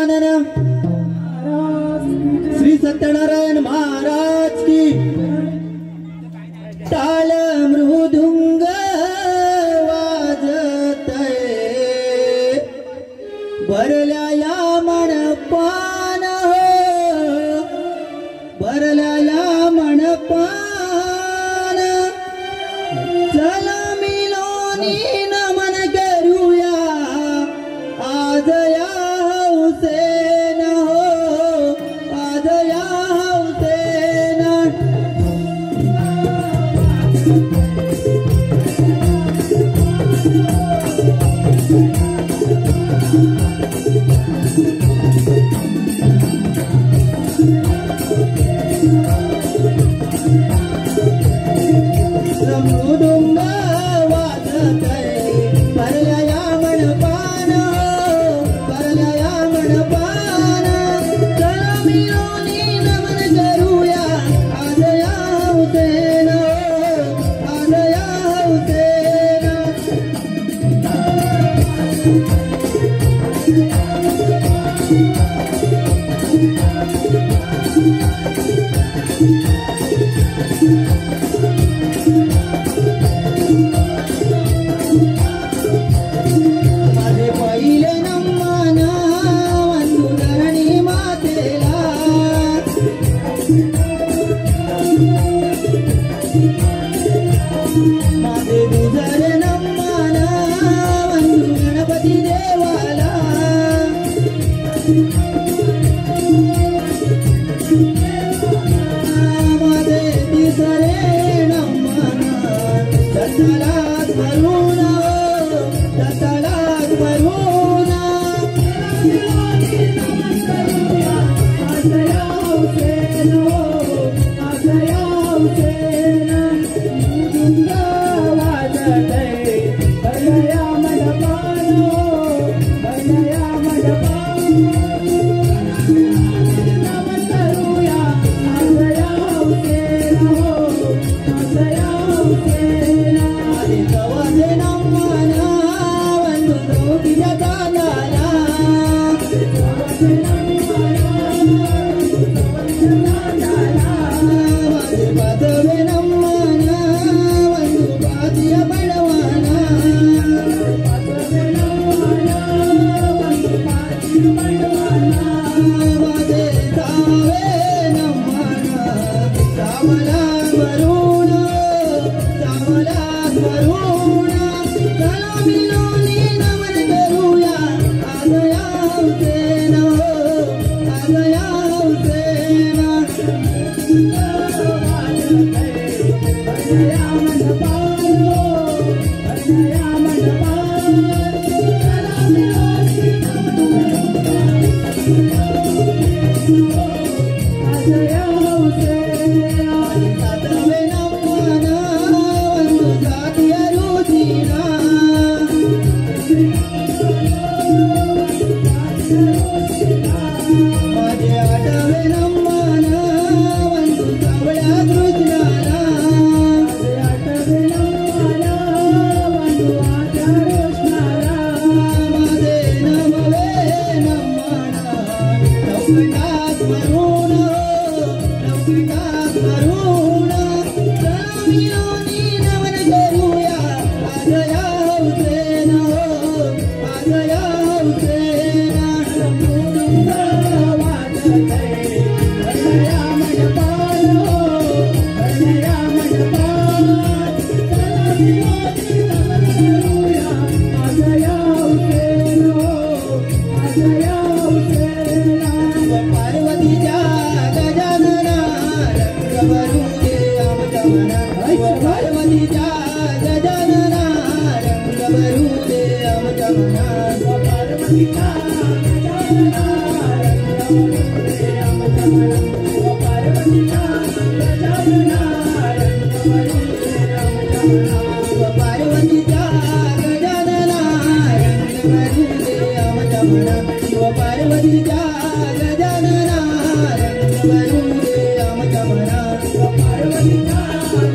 गजानन श्री सत्यनारायण महाराज की टाळ मृदुंग वाजतय भरल्या या मनपान भरल्या या मनपान चला मिलोनी नमन करूया आज या हुसेन हो आज या हुसेन मृदुंग वाजतय भरल्या या मनपान भरल्या या मनपान चला मिळूनी नमन करूया आज या हुसेन आज या हुसेन माझे पहिले नमन वंदुधरणी मातेला माझे दुसरे नमन वंदु गणपती देवाला माझे तिसरे नमन दत्तालाच भरून दत्तालाच भरून आज या हुसेन आज या हुसेन मृदुंग वाजतय भरल्या मनपान भरल्या मनपान नमन करूया आज या हुसेन आज या हुसेन आधी गवसे नमन वंदु द्रौपदीच्या गाण्याला गवसे माझे पाचवे नमन वंदु पाचिय बडवाना पाचवे नमन वंदु पाचिय बडवाना माझे सहावे नमन सामला वरुण सामला वरुण चला मिळूनी नमन करूया आज या हुसेन आज या हुसेन भरल्या मनपान भरल्या मनपान चला मिळूनी आज या हुसेन सातवे नमन वंदु जातीय रुचिरा माझे आठवे नमन वंदु सावळ्या कृष्णाला माझे आठवे नमन वंदु आठ्या कृष्णाला माझे नववे नमन लवकटात वरुण लवकटात वरुण चला मिळूनी नमन करूया आज या हुसेन आज या हुसेन मृदुंग वाजतय भरल्या मनपान भरल्या मनपान चला मिळूनी नमन करूया आज या हुसेन आज या हुसेन पार्वतीच्या गजानना रंग भरून दे आमच्या मनात पार्वतीच्या गजानना रंग भरून दे आमच्या मनात पार्वतीच्या गजानना रंग भरून दे आमच्या मनात पार्वतीच्या गजानना रंग भरून दे आमच्या मनात पार्वतीच्या गजानना रंग भरून दे आमच्या मनात पार्वतीच्या गजानना रंग भरून दे आमच्या मनात पार्वतीच्या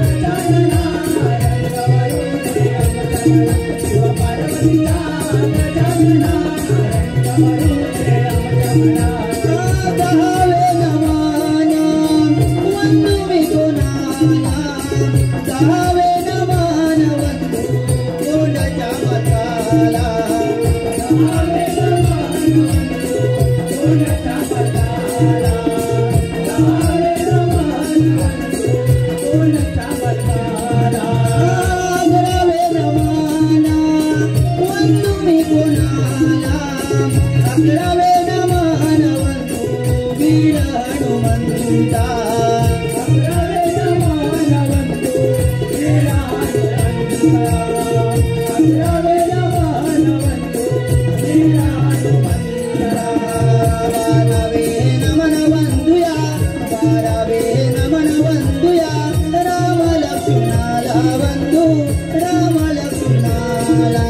गजानना रंग भरून दे आमच्या मनात पार्वतीच्या गजानना रंग भरून दे आमच्या दहावे नमाना वंदू मी कोणाला दहावे नमान वंदू कोणाच्या मताला दहावे नमान वंदू कोणाच्या मताला दहावे नमान वंदू कोणाच्या मताला अकरावे नमाना वंदू मी कोणाला अकरावे नमान वंदू वीर हनुमंता अकरावे नमान वंदू वीर हनुमंता अकरावे नमान वंदू वीर हनुमंता बारावे नमन वंदूया बारावे नमन वंदूया राम लक्ष्मणाला वंदू राम लक्ष्मणाला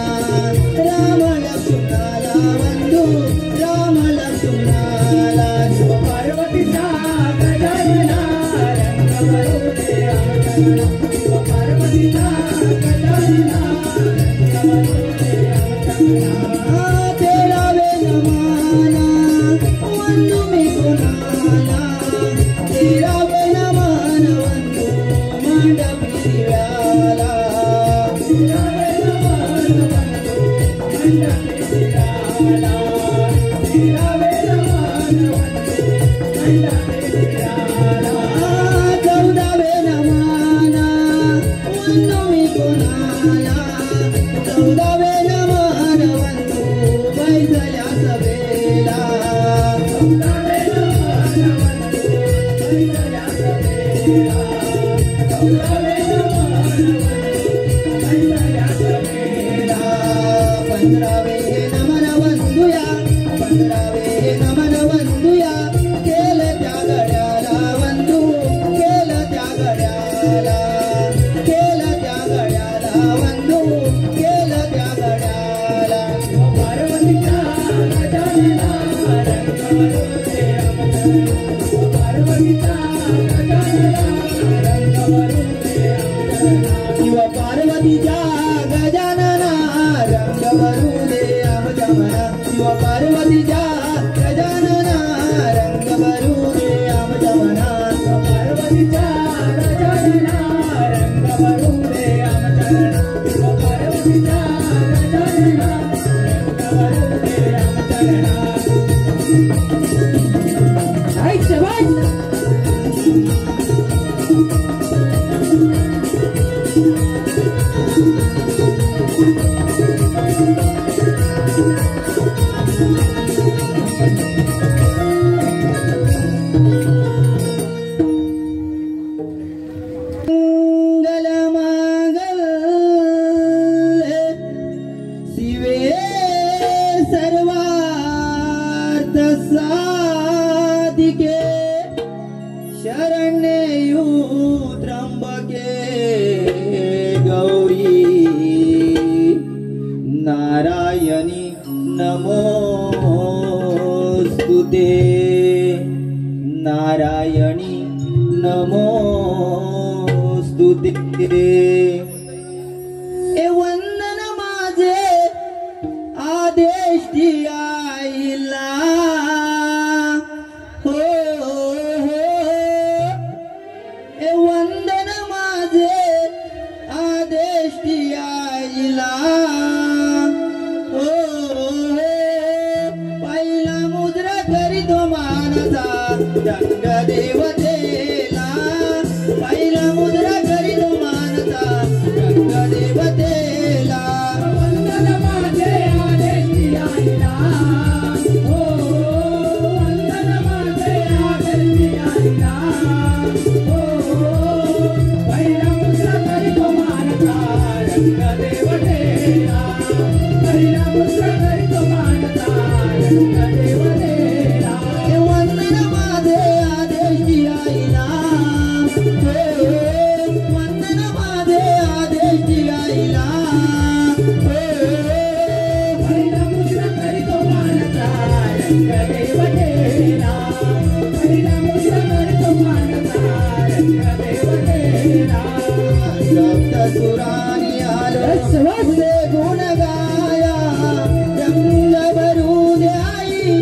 राम लक्ष्मणाला वंदू राम लक्ष्मणाला पार्वतीचा गजानना रंग भरुदे आमचरणा पार्वतीचा गजानना रंग भरुदे आमचरणा तेरावे नमाना वंदू मी कोणाला तेरावे नमान वंदू मांडवी दिव्याला तेरावे नमान वंदू मांडवी दिव्याला तेरावे नमान वंदू मांडवी दिव्याला चौदावे नमाना वंदू मी कोणाला चौदावे नमान वंदू बैसल्या सभेला चौदावे नमान वंदू बैसल्या सभेला चौदावे नमान वंदू बैसल्या सभेला पंधरावे नमन वंदूया पंधरावे नमन वंदूया केलं त्या गड्याला वंदू केलं त्या गड्याला केलं त्या गड्याला वंदू केलं त्या गड्याला पार्वतीचा गजानना रंग भरुदे आमचरणा पार्वतीचा गजानना रंग भरुदे आमचरणा शिव पार्वतीचा गजानना रंग भरुदे आमच्या मना शिव पार्वतीचा गजानना रंग भरुदे आमच्या मना पार्वतीचा गजानना रंग भरुदे आमचरणा पार्वतीचा गजानना रंग भरुदे आमचरणा आई शबाश मंगल मांगल शिवे सर्वार्थ साधिके शरण्येयु त्र्यंबके गौरी नारायणी नमोस्तुते नारायणी नमोस्तुते ए वंदन माझे आदेश आईला हो ए वंदन माझे आदेश आईला हो पहिला मुद्रा करीतो मानसा रंग देवतेला पहिला मुद्रा करीतो मानसा रंग देवतेला वंदन माझे आदेश आईला हो वंदन माझे आदेश आईला हो पहिला मुद्रा करीतो मानसा रंग देवतेला पहिला मुद्रा करीतो मानसा रंग देवतेला वंदन माझे आदेश आईला वंदन माझे आदेश आईला पहिला मुद्रा करीतो मानसा रंग देवतेला पहिला मुद्रा करीतो मानसा रंग देवतेला सप्त सुरानी आलो गुण गाया रंग भरू दे आई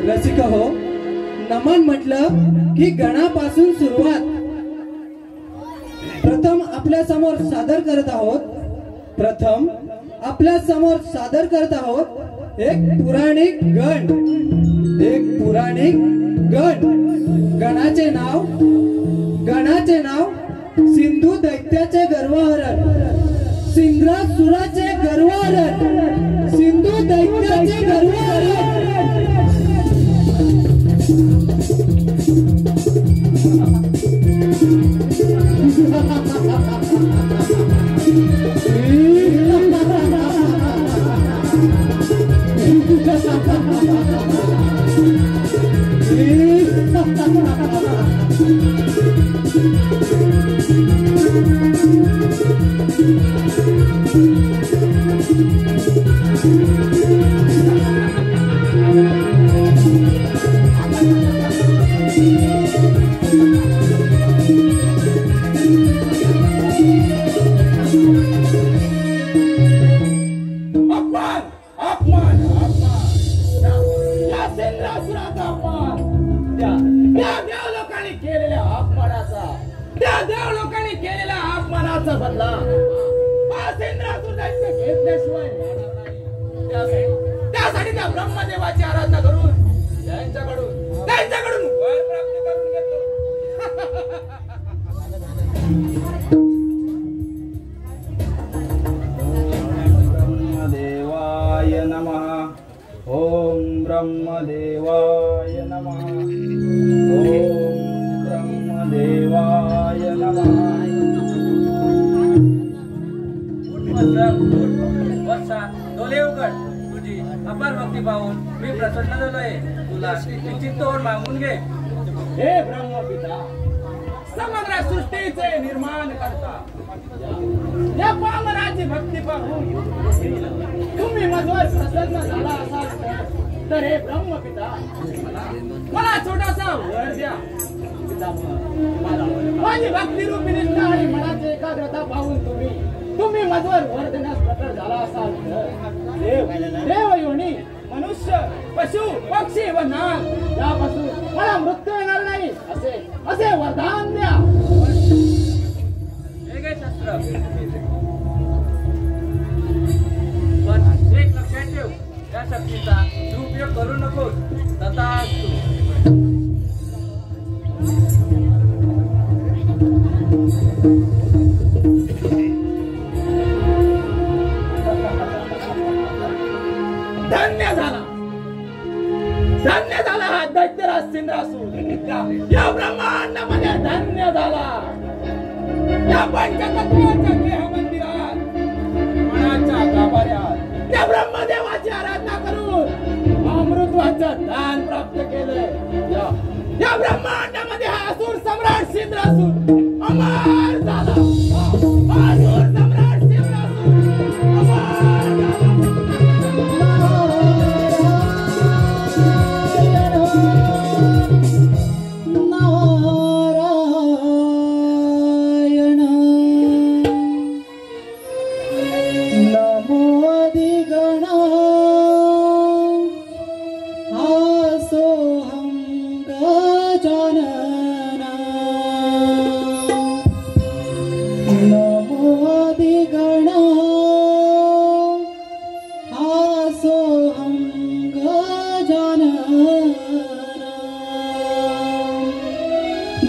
रसिक हो, नमन म्हटलं की गणापासून सुरुवात. प्रथम आपल्या समोर सादर करत आहोत एक पुराणिक गण. गणाचे नाव सिंधू दैत्याचे गर्वहरण, सिंद्रासुराचे गर्वहरण, सिंधू दैत्याचे गर्वहरण. त्यासाठी त्या ब्रह्मदेवाची आराधना करून त्यांच्याकडून वर प्राप्त करून घेतो. ब्रह्मदेवाय नमः. ओम ब्रह्मदेवाय नमः. ओम ब्रह्मदेवाय नमः. तुझी अपार भक्ती पाहून मी प्रसन्न झालोय. तुला निश्चित तोड मागून घे. हे ब्रह्मपिता, समग्र सृष्टीचे निर्माण करता, या पामराची भक्ती पाहून तुम्ही माझ्यावर प्रसन्न झाला असाल तर हे ब्रह्मपिता मला छोटासा वर द्या. माझी भक्ती रूपी निष्ठा आणि मनाची एकाग्रता पाहून तुम्ही माझ्यावर वर देण्यास प्रकट झाला असाल तर देव योनी मनुष्य पशु पक्षी व नाग यापासून मला मृत्यू येणार नाही असे असे वरदान द्या. हे घे शास्त्र. पण एक लक्षात ठेव, या शक्तीचा दुरुपयोग करू नकोस. तथास्तु. धन्य झाला हा दैत्यराज सिंद्रासूर. या ब्रह्मांडामध्ये धन्य झाला. या पंचतत्वाच्या देह मंदिरात मनाच्या गाभाऱ्यात त्या ब्रह्मदेवाची आराधना करून अमृतवाचं दान प्राप्त केलंय. या ब्रह्मांडामध्ये हा असुर सम्राट सिंद्रासूर अमर झाला. असुर सम्राट सिंद्रासूर अमर झाला.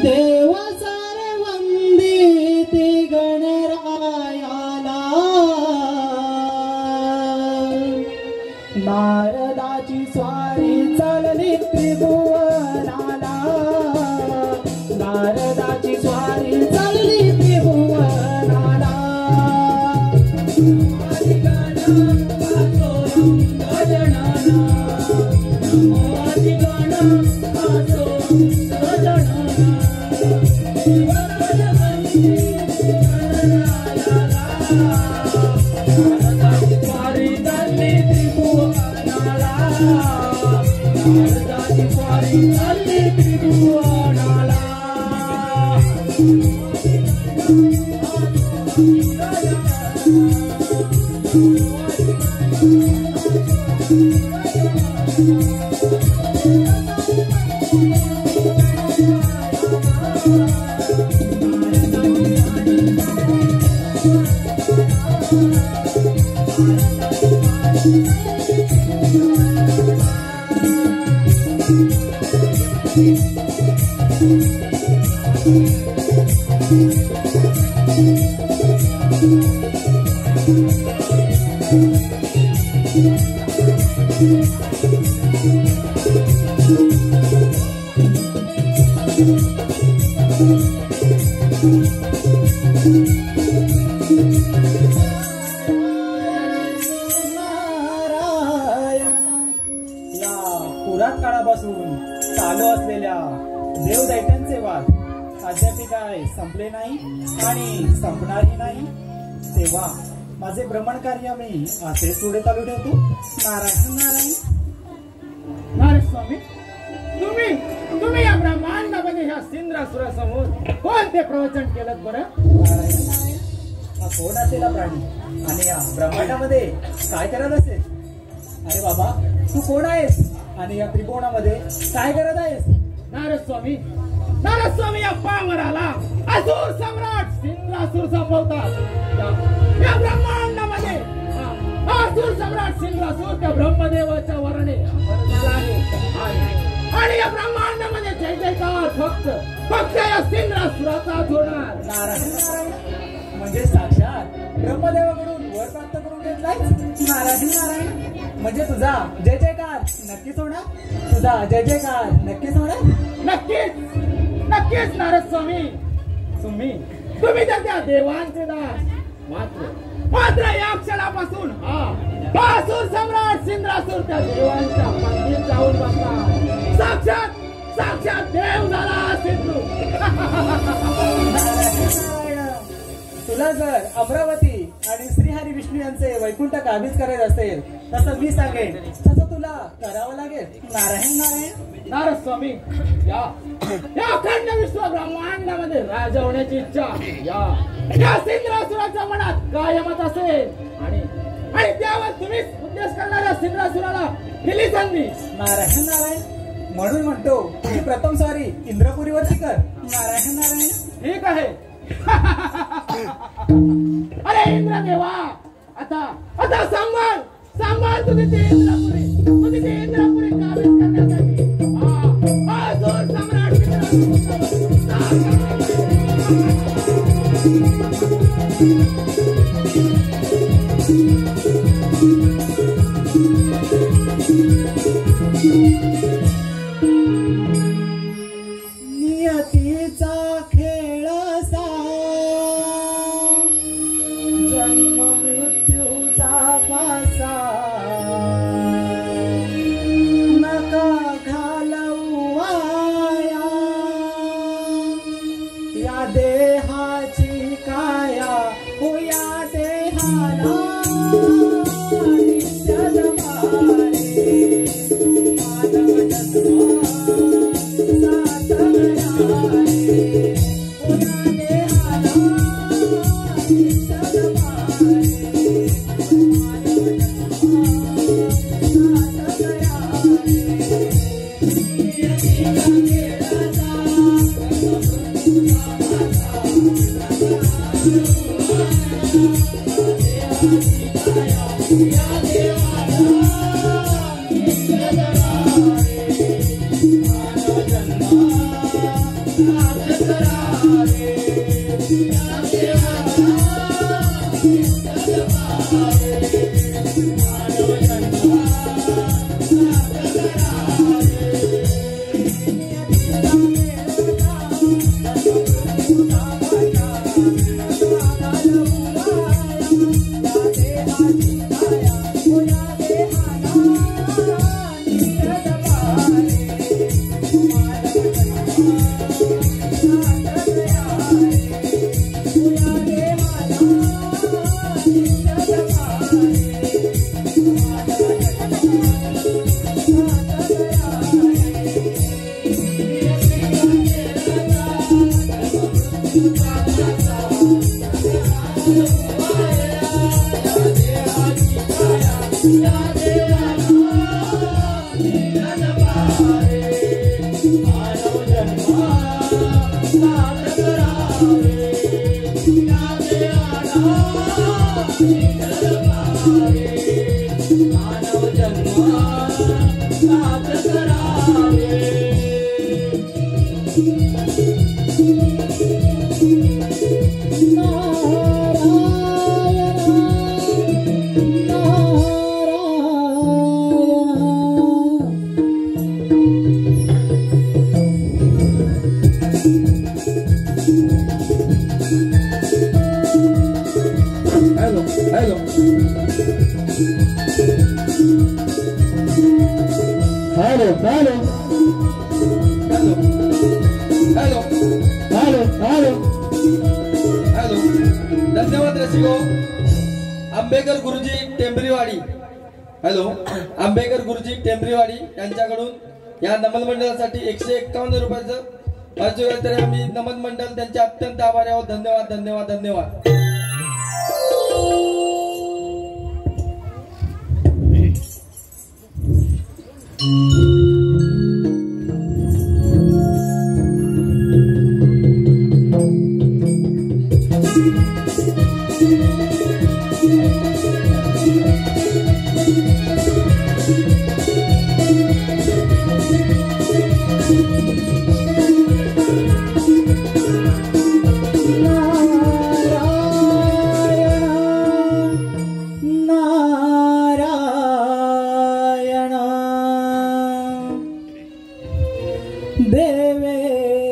देव सारे वंदिते गणरायाला. नारदाची स्वारी चालली त्रिभुवनाला. नारदाची स्वारी चालली त्रिभुवनाला. पुरात काळापासून चालू असलेल्या देवदैत्यांचे वाद अद्याप काय संपले नाही आणि संपणारही नाही. तेव्हा माझे भ्रमण कार्य मी असे पुढे चालू ठेवतो. नारायण नारायण. नारायण स्वामी, तुम्ही या ब्रह्मांडामध्ये ह्या सिंद्रासुरासमोर कोणते प्रवचन केलं बरं? नारायण नारायण. हा कोण असेल प्राणी आणि या ब्रह्मांडामध्ये काय करत असेल? अरे बाबा, तू कोण आहेस आणि या त्रिकोणामध्ये काय करत आहेस? नारद स्वामी या पामराला असुर सम्राट सिंद्रासूर संपवतात. या ब्रह्मांडामध्ये असुर सम्राट सिंद्रासूर त्या ब्रह्मदेवाच्या वरणे झाला आहे. आणि या ब्रह्मांडामध्ये जय जयकार फक्त या सिंद्रासुराचा होणार. नारायण. म्हणजे साक्षात ब्रह्मदेवाकडून वर प्राप्त करून घेतलाय. नारायण. म्हणजे तुझा जय जयकार नक्कीच होणार. तुझा जय जयकार नक्कीच होणार. नक्कीच नारद स्वामी. तुम्ही तर त्या देवांचे दास. मात्र या क्षणापासून हा असुर सम्राट सिंद्रासूर त्या देवांच्या मंदिर जाऊन बसला. साक्षात देव झाला सिंधू. तुला जर अमरावती आणि श्रीहरी विष्णू यांचे वैकुंठ काबीज करायचे असेल तसं मी सांगेन तसं तुला करावं लागेल. नारायण. नारद स्वामी, या अखंड विश्व ब्रह्मांडामध्ये राजा होण्याची इच्छा या सिंद्रासुराच्या मनात कायमच असेल आणि त्यावर तुम्हीच उपदेश करणाऱ्या सिंद्रासुराला दिली संधी. नारायण नारायण म्हणून म्हणतो ही प्रथम स्वारी इंद्रपुरीवरती कर. नारायण नारायण. ठीक आहे. अरे इंद्रदेवा, आता आता सांभाळ तुझी ती इंद्रपुरी काबीज करण्यासाठी हा जो सम्राट नियतीचा खेळ सा जन्म मृत्यूचा फासा नका घालवू वाया या देहाची काया हो या देहाला नित्य जमारे मानव जन्म धन्यवाद रसिको. आंबेकर गुरुजी टेंबरीवाडी, हॅलो, आंबेकर गुरुजी टेंबरीवाडी यांच्याकडून या नमन मंडळासाठी 151 रुपयाचं अर्ज तरी आम्ही नमन मंडळ त्यांचे अत्यंत आभारी आहोत. धन्यवाद धन्यवाद धन्यवाद.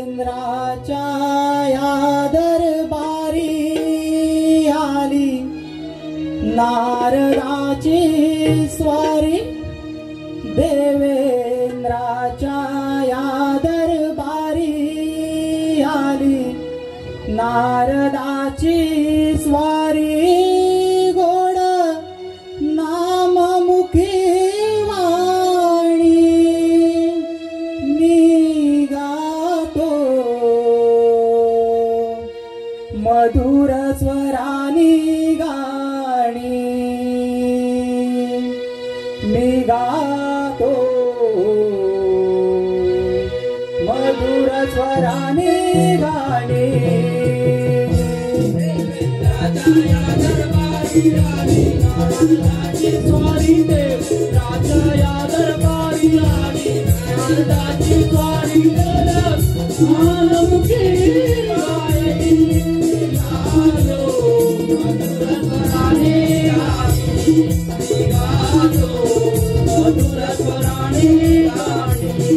देवेंद्राच्या या दरबारी आली नारदाची स्वारी. देवेंद्राच्या या दरबारी आली नारदाची स्वारी. गोड नाममुखी मधुर स्वरानी गाणी स्वराने गाणे स्वारी देव राजा या दरबारी आली नारदाची स्वारी करत आलमकी गायली गालो मधुर स्वराने गाणी गालो मधुर स्वराने गाणी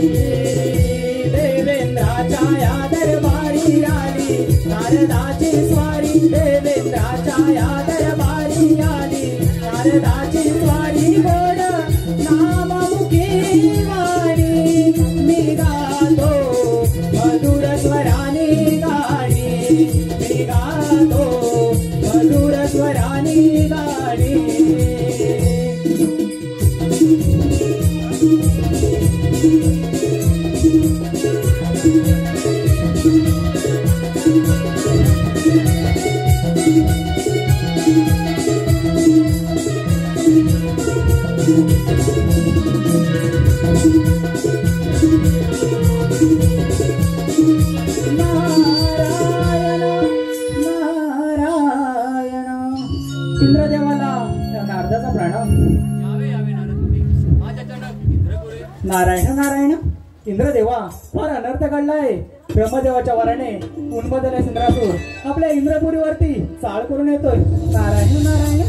देवेंद्राच्या या दरबारी आली नारदाची स्वारी देवेंद्राच्या या दरबारी आली नारदाची स्वारी गोड नाममुखी वाणी मी गातो मधुर स्वराने गाणी मी गातो मधुर स्वराने गाणी नारायण नारायण इंद्रदेवाला नारदाचा प्रणाम नारायण नारायण इंद्रदेवा फार अनर्थ घडलाय ब्रह्मदेवाच्या वराने उन्मदन इंद्रासूर आपल्या इंद्रपुरीवरती चाळ करून येतोय नारायण नारायण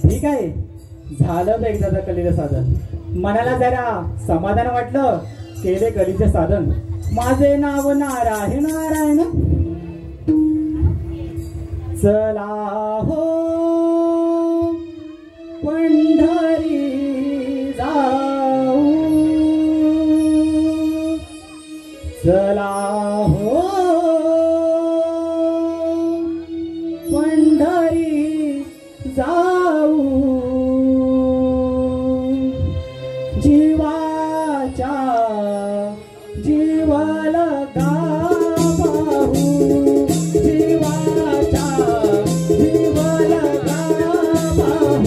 ठीक आहे झालं बे एकदा कलेचं साधन मनाला जरा समाधान वाटलं केले कलीचे साधन माझे नाव नारायण नारायण चला हो पंढरी जाऊ चला हो पंढरी जाऊ जीवाच्या जीवाला का पाहू जीवाच्या जीवाला का पाहू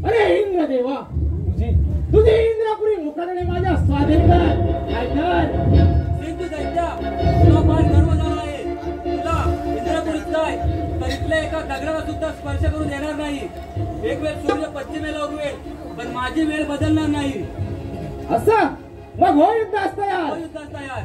अरे इंद्रदेवा तुझी इंद्रापुरी मुखाने माझ्या स्वाधीन कर सिंधू दैत्या तुला फार गर्व झाला आहे तुला इंद्रपुरीत जाय तर इथल्या एका दगडाला सुद्धा स्पर्श करू देणार नाही एक वेळ सूर्य पश्चिमेला उगवेल पण माझी वेळ बदलणार नाही असं मग हो युद्ध असतं यार युद्धात तयार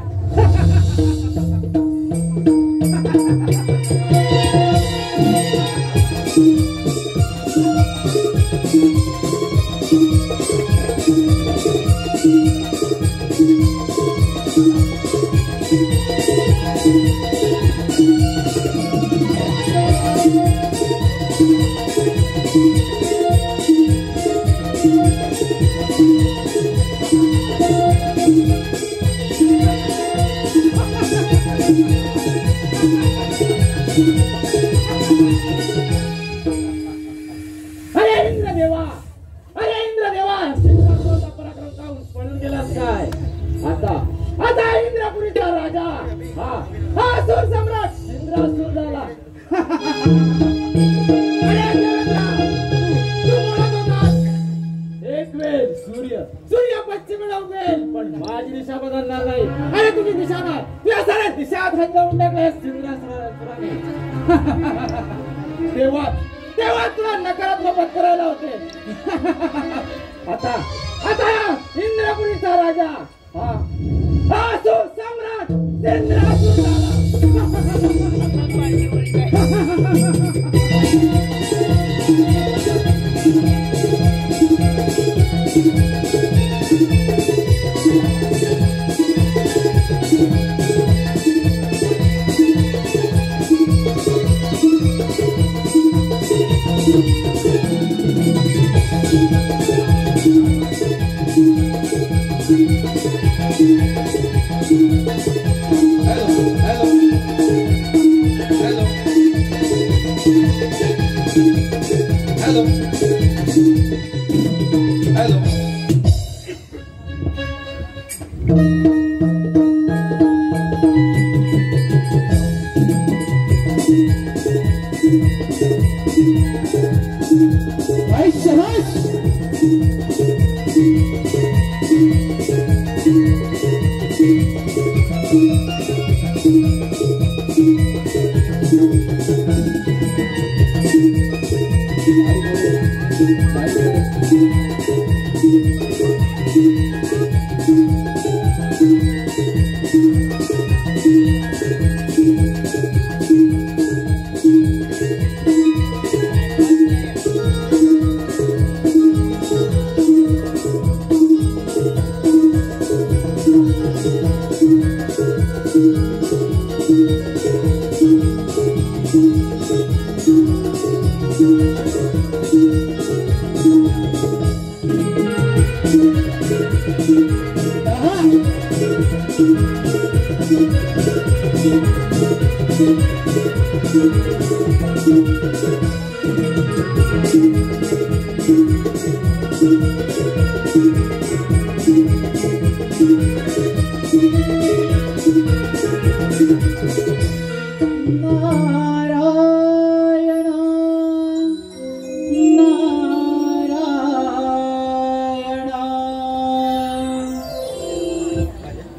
अरे इंद्रदेवा, अरे इंद्रदेवा, चंद्रासुराचा पराक्रम पाहून पळून गेलास काय? आता इंद्रपुरीचा राजा हा असुर सम्राट इंद्रासुर झाला. अरे देवेंद्र, तू बोलत होतास एक वेळ सूर्य पश्चिमेला उगवेल, पण माझी दिशा बदलणार नाही. अरे तुझी दिशा नाही, तुझ्या साऱ्या दिशा धंजावून टाकल्यास इंद्रासुराने. तेव्हा तुला नकारात्मक करायला होते. आता इंद्रपुरीचा राजा हा असुर सम्राट इंद्रासुर झाला.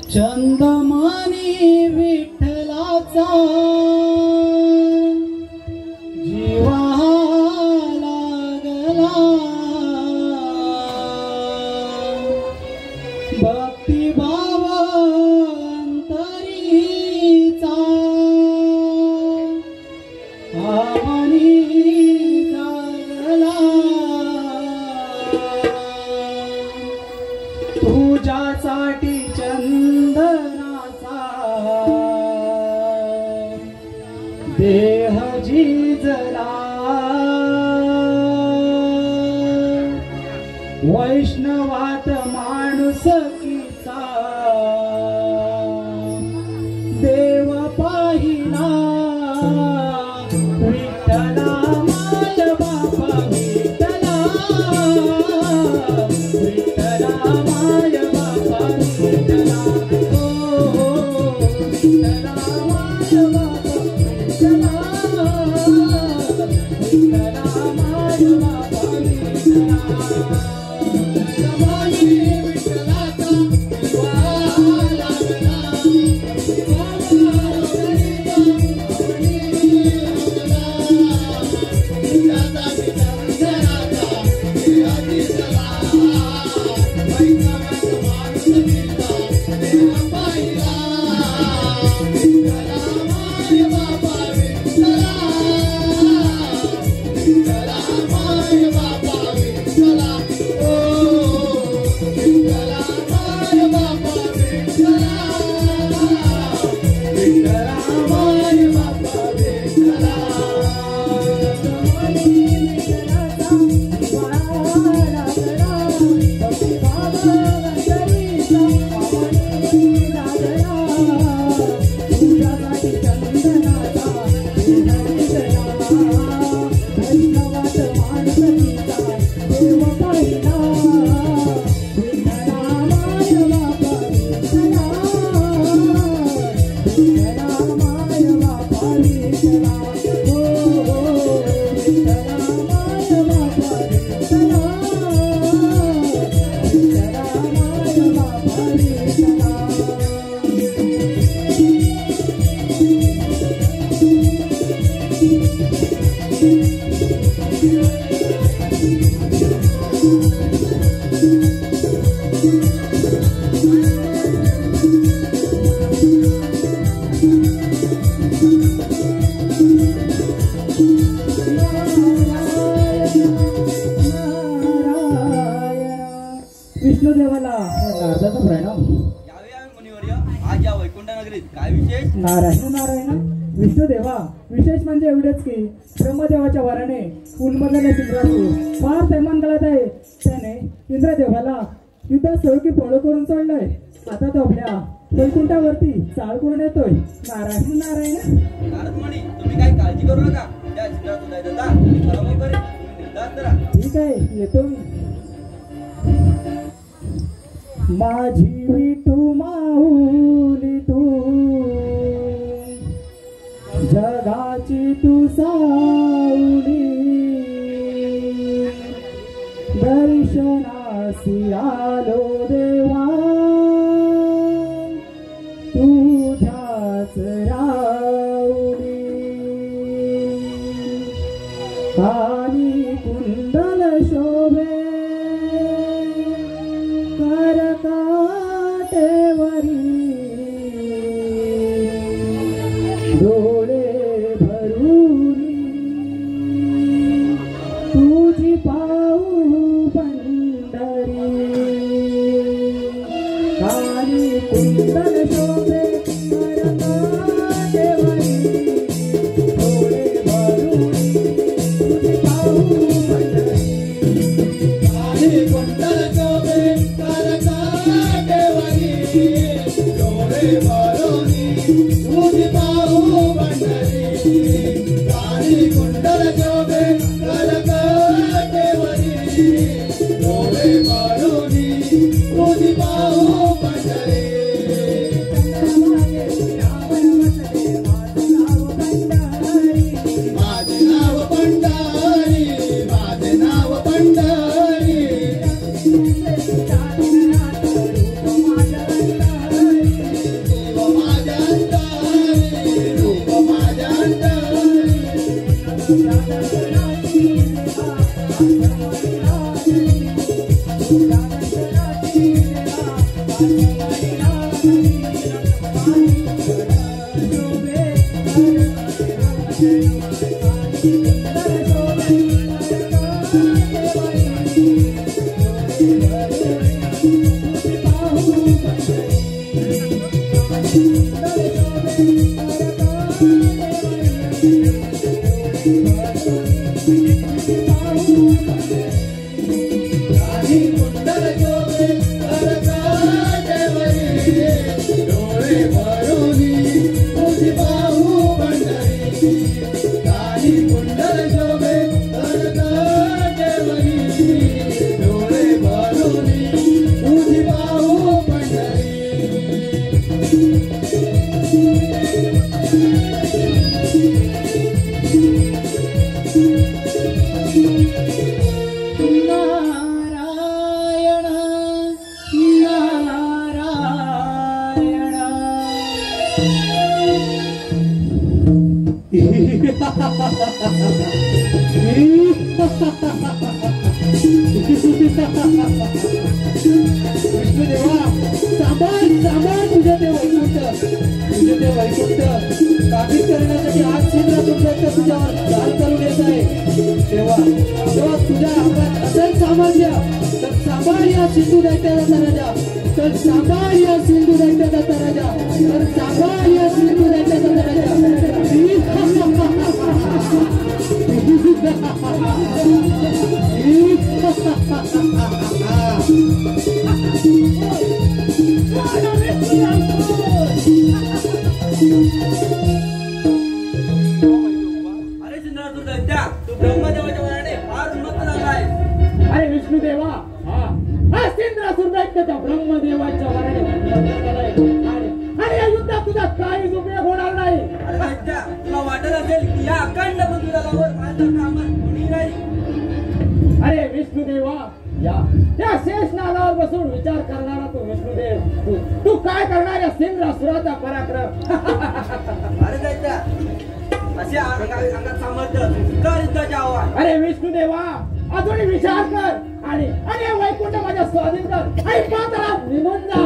चंदमानी विठ्ठलाचा जीवा लागला, भक्तिभाव अंतरीचा आवनी जागला. तुझ्यासाठी चंदनाचा देह झिजला, वैष्णवात माणुसकीचा देव पाहिला. विठ्ठला माय बापा विठ्ठला, विठ्ठला माय बापा विठ्ठला, हो विठ्ठला माय बापा विठ्ठला, विठ्ठला माय बापा विठ्ठला. चंदमानी विठ्ठलाचा विष्णुदेवाला नारदाचा प्रणाम. आज या वैकुंठ नगरीत काय विशेष? नारायण नारायण. विष्णुदेवा, विशेष म्हणजे एवढेच की ब्रह्मदेवाच्या वराने उन्मदन इंद्रासूर फार थैमान गळत आहे. त्याने इंद्रदेवाला युद्धात सळकी पळो करून सोडलंय. आता तो आपल्या वैकुंठावरती चाल करून येतोय. नारायण नारायण. नारदमुनी, तुम्ही काही काळजी करू नका. त्या इंद्रासूर दैत्याचा मी पराभव करेन. तुम्ही निर्धार करा. ठीक आहे, येतो मी. माझी विठू माऊली तू, जगाची तू सावली, दर्शनासी आलो देवा, तुझ्याच रावली. आणि कुंडल शोभे डोळे भरून तुझी पाहू पंढरी. आणि कुंडल शोभे करकाटेवरी, डोळे भरून तुझी पाहू पंढरी. आणि कुंडल शोभे करकाटेवरी, डोळे भरून तुझी पाहू पंढरी. आणि कुंडल शोभे करकाटेवरी, डोळे भरून तुझी पाहू पंढरी. माझे नाव पंढरी, माझे नाव पंढरी. देव माझ्या अंतरी, रूप माझ्या अंतरी. विष्णुदेवा, सांभाळ तुझे ते वैकुंठ, तुझे ते वैकुंठ काबीज करण्यासाठी आज सिंद्रासूर तुझ्यावर चाल करून येत आहे. तेव्हा तुझ्या अंगात असेल सामर्थ्य तर सांभाळ या सिंधू दैत्याचा राजा, तर सांभाळ या सिंधू दैत्याचा राजा, तर सांभाळ या सिंधू दैत्याचा राजा. अरे सिंधरासूर दैत्या, तू ब्रह्मदेवाच्या वराने फार उन्मत्त झाला आहे. अरे विष्णुदेवा, हा सिंद्रासूर दैत्याच्या ब्रह्मदेवाच्या वराने उन्मत्त झालाय. आणि या युद्धात तुझा काहीच उपयोग होणार नाही. अरे दैत्या, तुला वाटत असेल की या अखंड पृथ्वीतलावर माझं काम कोणी नाही. अरे विष्णुदेवा, या त्या शेष नागावर बसून विचार करणारा तू विष्णुदेव, तू काय करणार या सिंद्रासुराचा पराक्रम? अरे दैत्या, असे अंगात सामर्थ्य कर युद्धाच्या आव्हान. अरे विष्णुदेवा, अजून विचार कर आणि वैकुंठ माझ्या स्वाधीन कर आणि पाताळात निघून जा.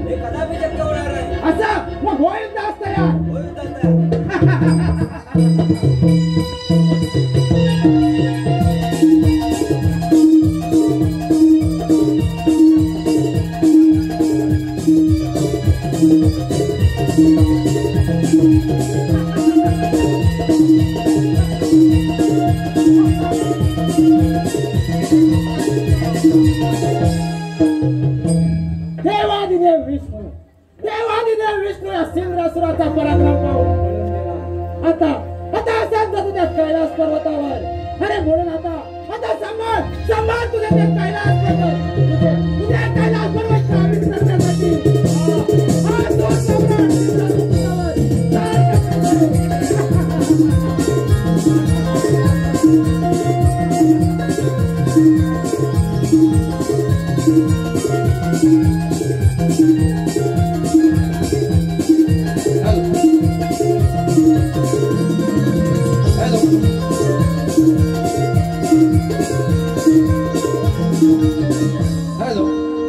हे कदापि शक्य होणार नाही. असं मग होईल जास्त यार. होईल तयार. देवादिदेव विष्णू या सिंद्रासुराचा पराक्रम पाहून आता असाच जातो त्या कैलास पर्वतावर. अरे म्हणून आता सांभाळ तुझे ते कैलास पर्वत, तुझे कैलास पर्वत साबित करण्यासाठी तो सम्राट सिंद्रासुरावर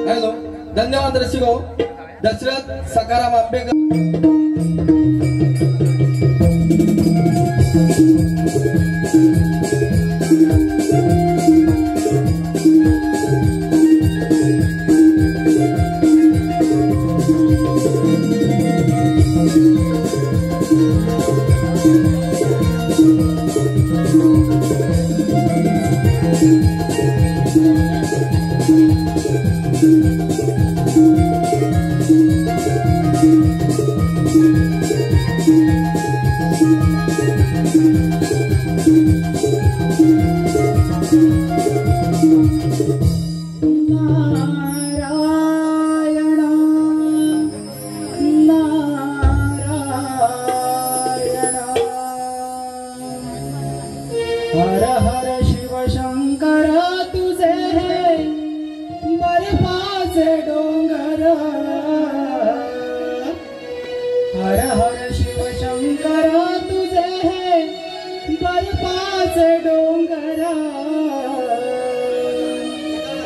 हॅलो, धन्यवाद रसिको. दशरथ सकाराम आंबेकर. हर हर शिव शंकर तुझे बर्फाचे डोंगर. हर हर शिव शंकर तुझे बर्फाचे डोंगर.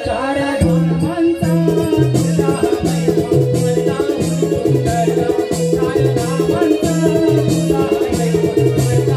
चार धामांचा तुझा वैभव सुंदर. चार धामांचा तुझा वैभव सुंदर.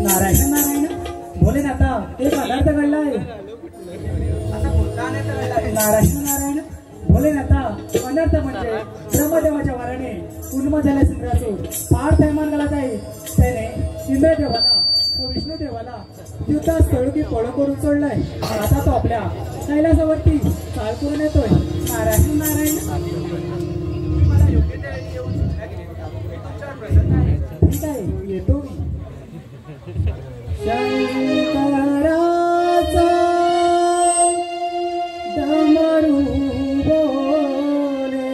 नारायण नारायण भोलेनाथा एक पदार्थ घडलाय. नारायण नारायण भोलेनाथा अनर्थ म्हणजे ब्रह्मदेवाच्या वाराने उन्मजले सिंद्रासूर फार थैमान घालत आहे. त्याने इंद्रदेवाला व विष्णुदेवाला युद्धात स्थळकी पळ करून सोडलाय. आता तो आपल्या कैलासावरती चाल करून येतोय. नारायण नारायण ठीक आहे, येतो मी. शंकराचा डमरू बोले.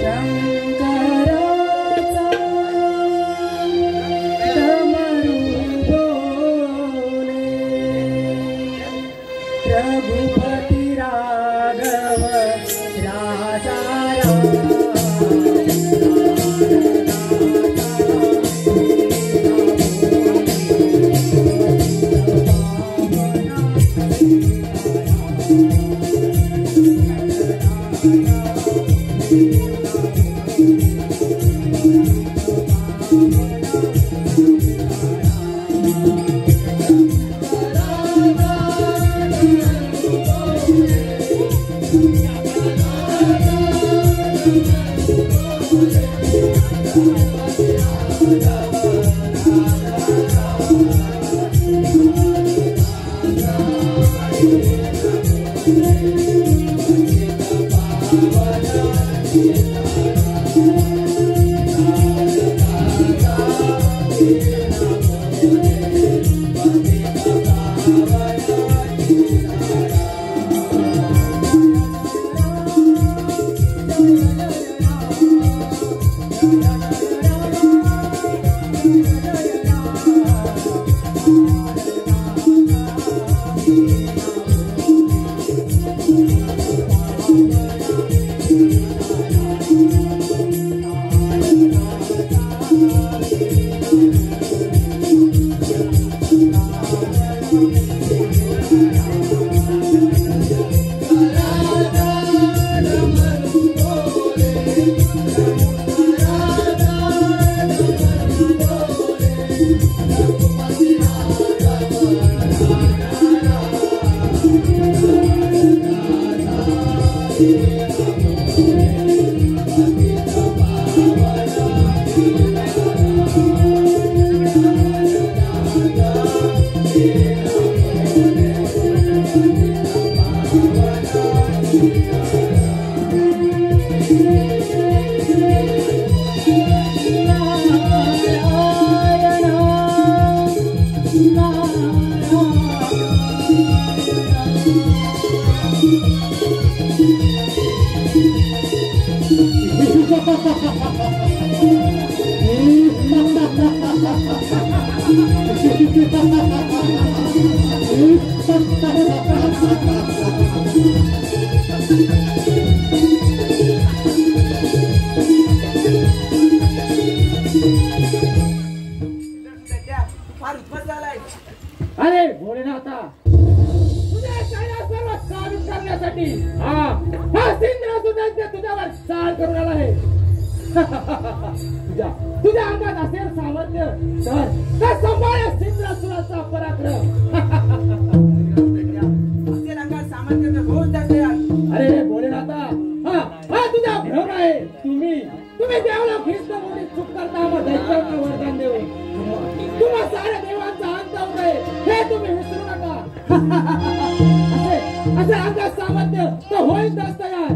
शंकराचा डमरू बोले. रघुपती रा फार उत्पन्न झालाय. अरे भोलेनाथा, तुझ्या कैलासपर्वत काबीज करण्यासाठी हा सिंधुरासुराच्या तुझ्यावर चाल करून आला आहे. तुझ्या अंगात असेल सामर्थ्य तर सांभाळ सिंधुरासुराचा पराक्रम. असेल अंगात सामर्थ्य तर होऊन जाते. अरे भोलेनाथा, हा तुझा भ्रम आहे. तुम्ही देवाला ख्रिस्त मोठी चूक करता मग दैत्यांना वरदान देऊ. तुम्हा साऱ्या देवांचा अंत होत आहे हे तुम्ही विसरू नका. असे अंगात सामर्थ्य तर होईच असतं यार.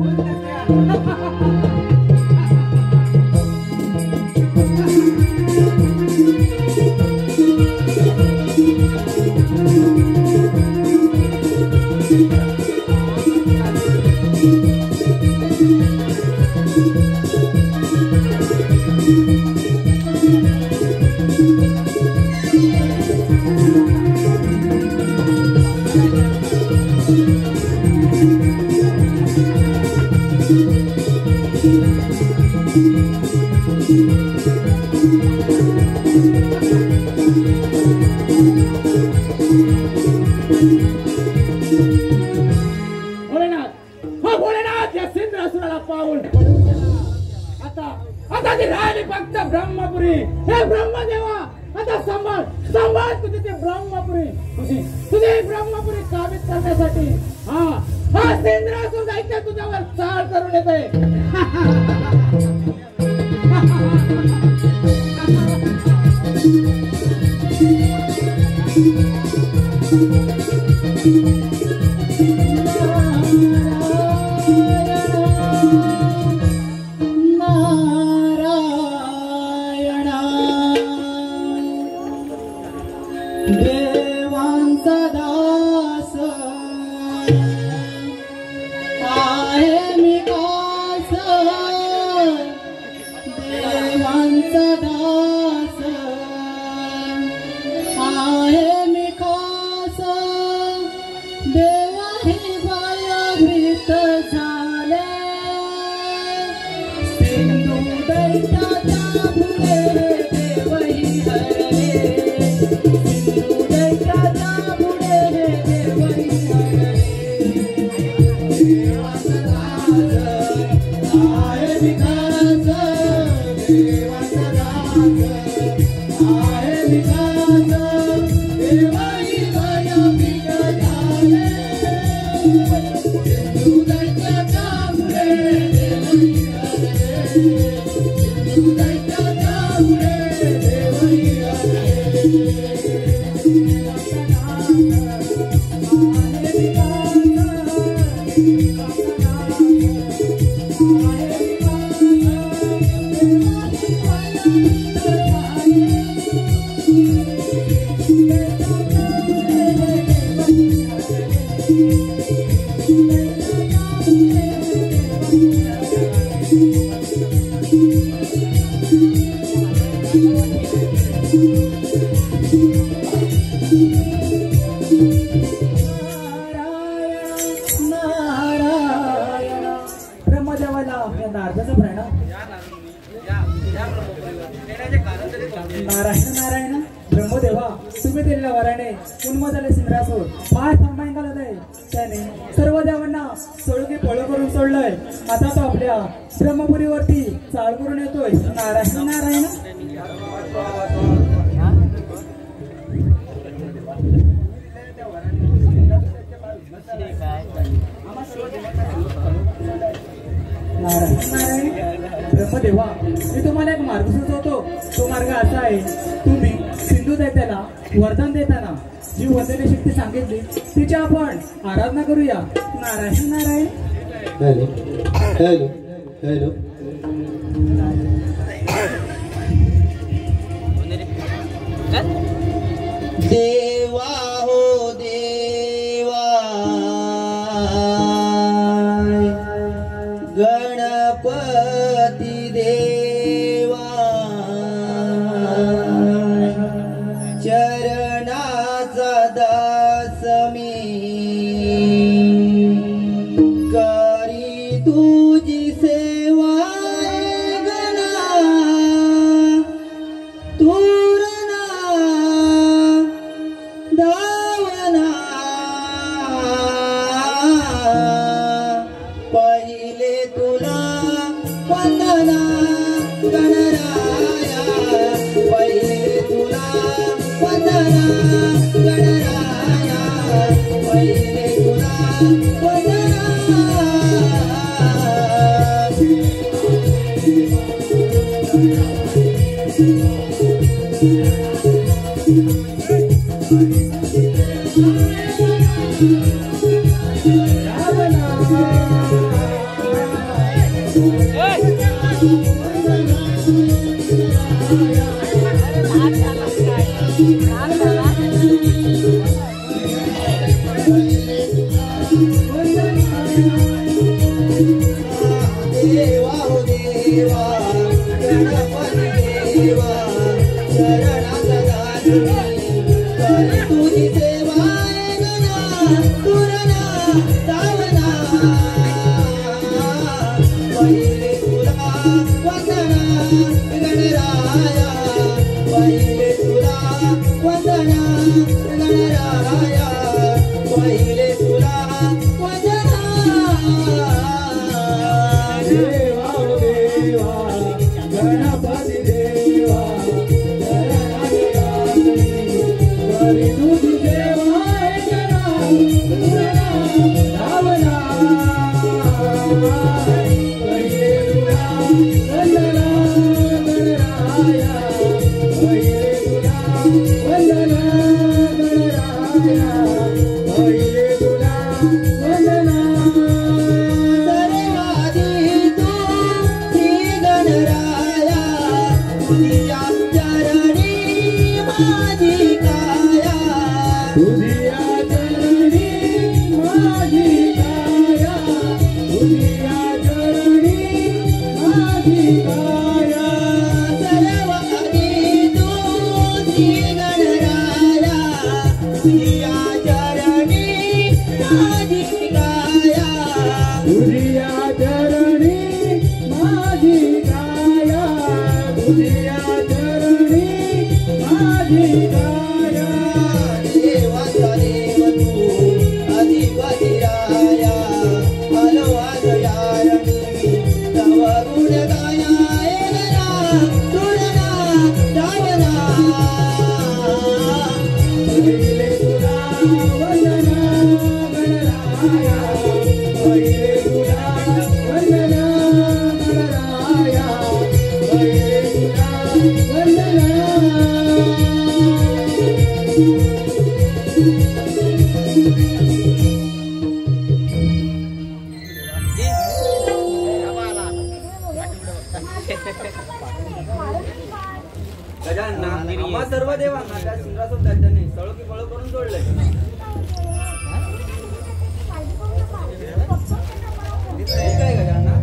भोलेनाथ या सिंधुरासुराला पाहून आता ती राहिली फक्त ब्रह्मपुरी. हे ब्रह्मदेवा, आता सांभाळ तुझी ती ब्रह्मपुरी. तुझी ब्रह्मपुरी काबीज करण्यासाठी हा सिंधुरासुर दैत्य तुझ्यावर चाल करून येते. देवांचा दास आहे मी कास. देवांचा दास आहे मी कास. देवा हे भयभीत झाले. सिंधू दैत्याच्या पुढे देवही हरले. Thank you. ब्रह्मदेवाला या नारदाचा प्रणव. नारायण नारायण ब्रह्मदेवा, तुम्ही दिलेल्या वराने उन्मदले सिंद्रासूर फार थांबायला त्याने सर्व देवांना सोळगी पळ करून सोडलंय. आता तो आपल्या ब्रह्मपुरीवरती चाल करून येतोय. नारायण नारायण. नारायण नारायण ब्रह्मदेवा, मी तुम्हाला एक मार्ग सुचवतो. तो मार्ग असा आहे, तुम्ही सिंधू दैत्याला वरदान देताना जी वंदनीय शक्ती सांगितली तिची आपण आराधना करूया. Narayan Narayan. Hello hello hello. देवा हो देवा, गणपती देवा, चरणाचा दास मी करी तुझी सेवा. गणा तुरणा दावना, पहिले तुला वंदना गणराया, पहिले तुला वंदना गणराया, पहिले तुला वंदना. देवा हो देवा, गणपती देवा, चरणाचा दास मी करी तुझी सेवा. गणा तुरणा दावना, पहिले तुला वंदना गणराया, पहिले तुला वंदना गणराया, पहिले तुला वंदना. देवा हो देवा, गणपती देवा, करी तुझी सेवा. गणा तुरणा दावना, पहिले तुला वंदना गणराया, पहिले तुला वंदना गणराया, पहिले तुला वंदना. सर्वाधी तू श्री गणराया, तुझ्या चरणी माझी काया. तुझिया चरणी माझी काया, तुझिया चरणी माझी काया. सर्वाधी तू श्री गणराया, तुझ्या चरणी माझी काया. तुझिया चरणी माझी काया, तुझिया चरणी माझी काया. देवाचा देव तू अधिपती राया, आलो आज यारणी तव गुण गाया. गणा तुरणा दावना, पहिले तुला वंदना गणराया, पहिले तुला आम्हा सर्व देवांना त्या सिंहासन त्यांनी सळो की बळ करून जोडले. ठीक आहे गजानना?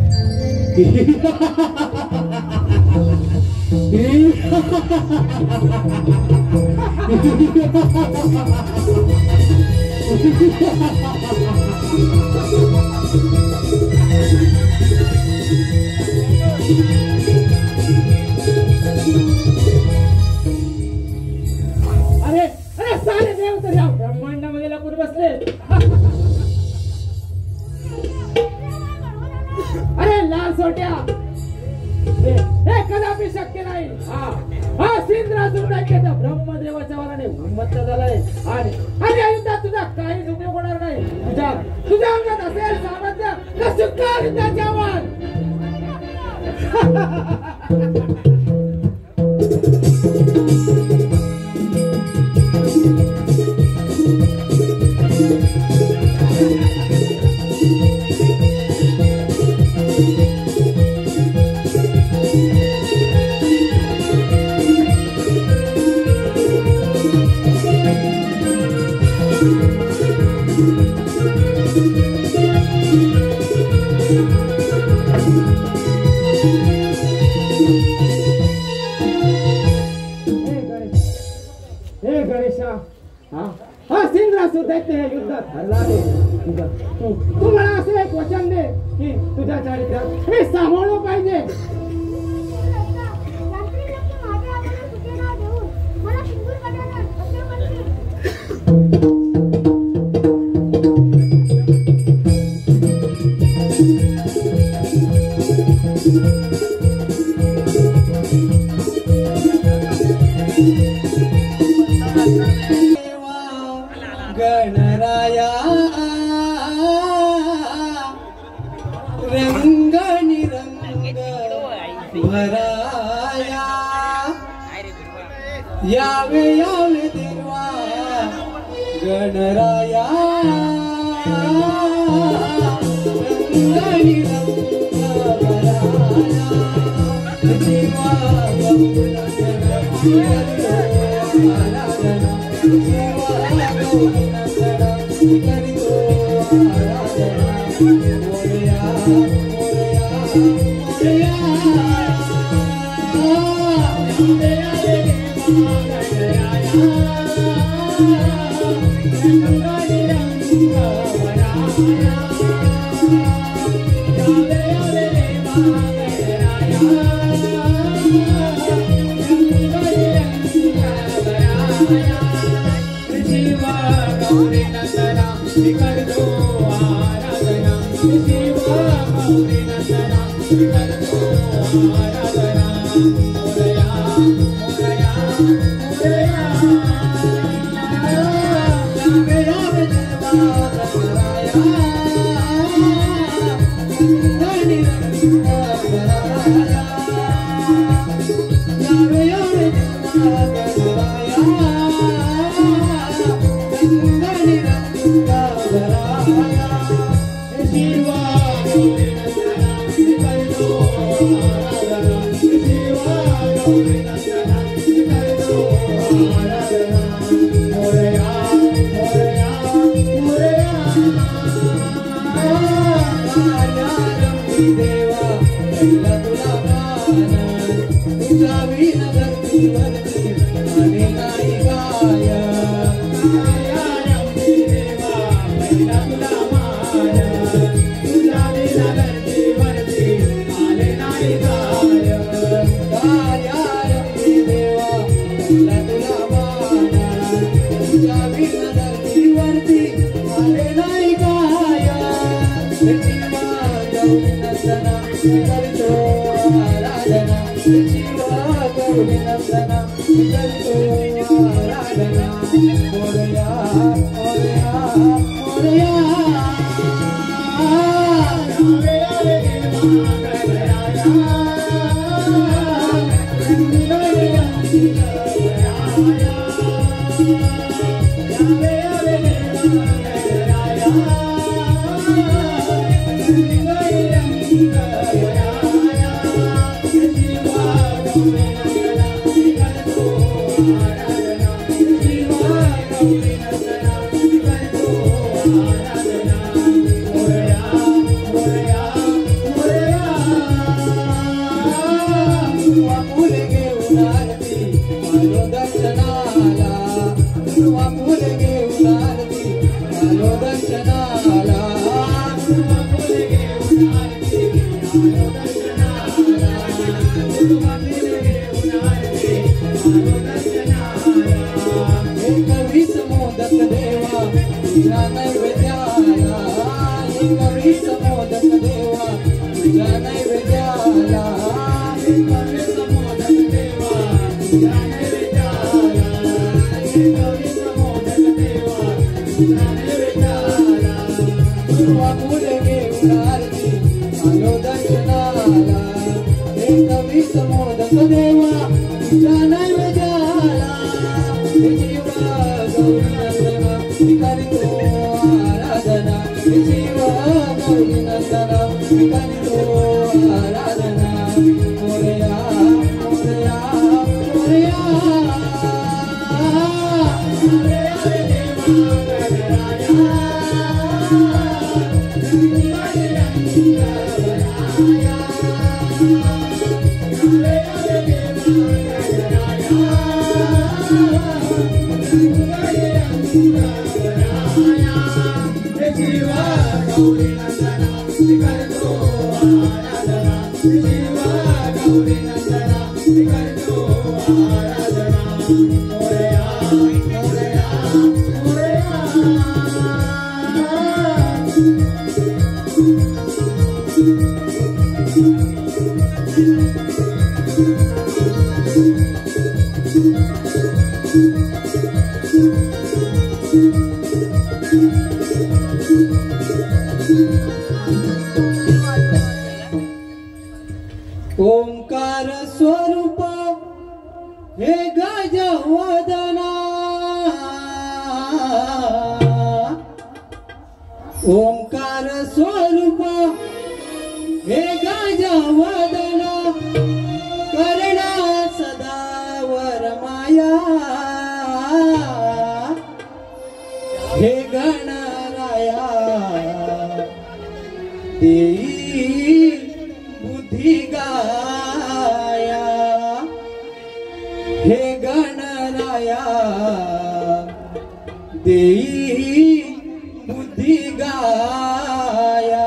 अरे अरे सारे देव तर या ब्रह्मांडामध्ये लपून बसले. अरे लाल सोट्या, हे कदापि शक्य नाही. हा सिंद्रासूर डाक्याचा ब्रह्मदेवाच्या वराने उन्मत्त झालाय आणि या युद्धात तुझा काहीच उपयोग होणार नाही. तुझ्या अंगात असेल सामर्थ्य तर सुटका युद्धाच्या वर. तू मला असं एक वचन दे की तुझ्या चारित्र्यात हे सांभाळलं पाहिजे. गणराया रंगणी रंग भराया यावे यावे देवा गणराया रंगणी रंग भराया देवा Thank you. एकवीस मोदक देवा तुझ्या नैवेद्याला एकवीस मोदक देवा तुझ्या नैवेद्याला एकवीस मोदक देवा तुझ्या नैवेद्याला एकवीस मोदक देवा तुझ्या नैवेद्याला दुर्वा फुले घेऊन आरती आलो दर्शनाला एकवीस मोदक देवा तुझ्या नैवेद्याला शिवा गौरी नंदना विकारितो आराधना शिवा गौरी नंदना विकारितो आराधना मोरया मोरया मोरया मोरया ओंकार स्वरूप हे गजवदना ओंकार स्वरूप हे गजवदना करणा सदा वरमाया हे गणराया देई बुद्धी गाया हे गणराया देई बुद्धी गाया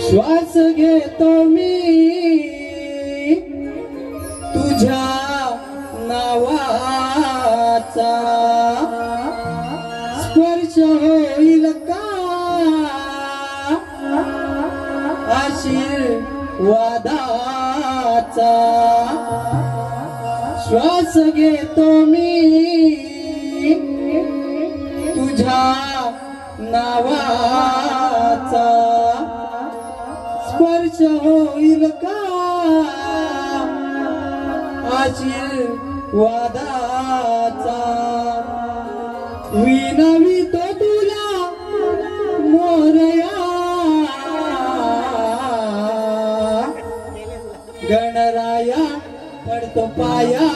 श्वास घेतो मी तुझ्या नावाचा स्पर्श होईल का आशीर्वादाचा श्वास घेतो मी तुझ्या नावाचा स्पर्श होईल का आशीर्वादाचा विनवितो तुला मोरया गणराया पडतो पाया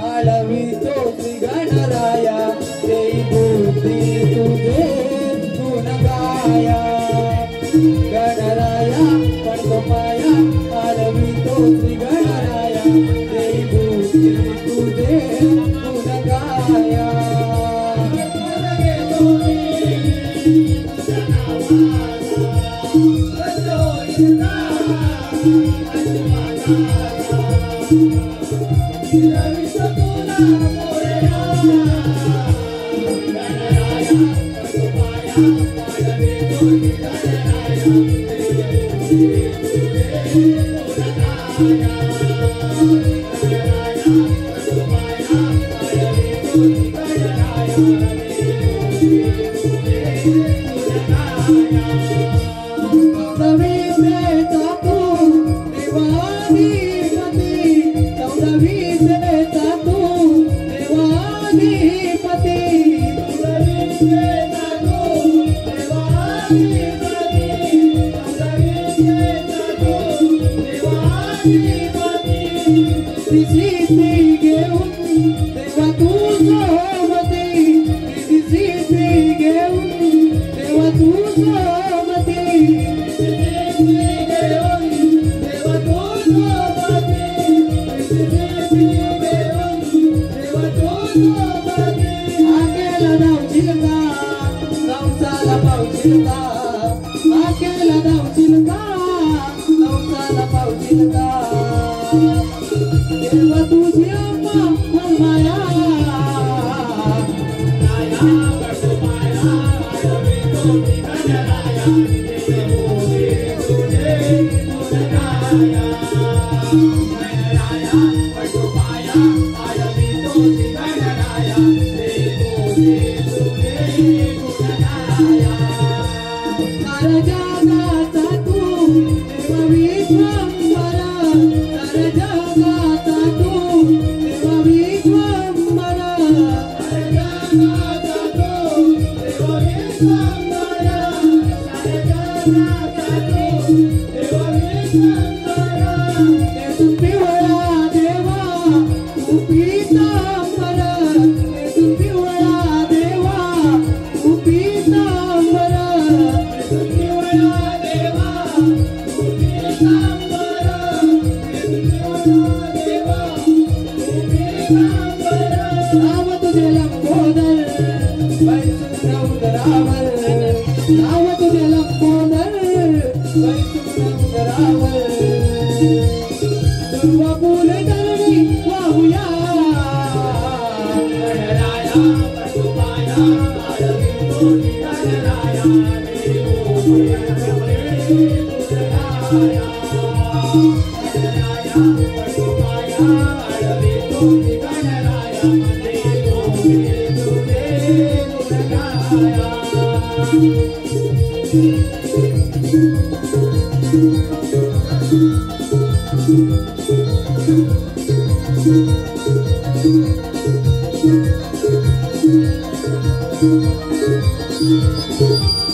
आळवितो श्री गणराया देई बुद्धी तुझे गुण गाया गणराया पडतो पाया आळवितो श्री गणराया देई बुद्धी तुझे गुण गाया डोक्याला धावशील का नवसाला पावशील का देवा तुझी अम्मा माया Thank you.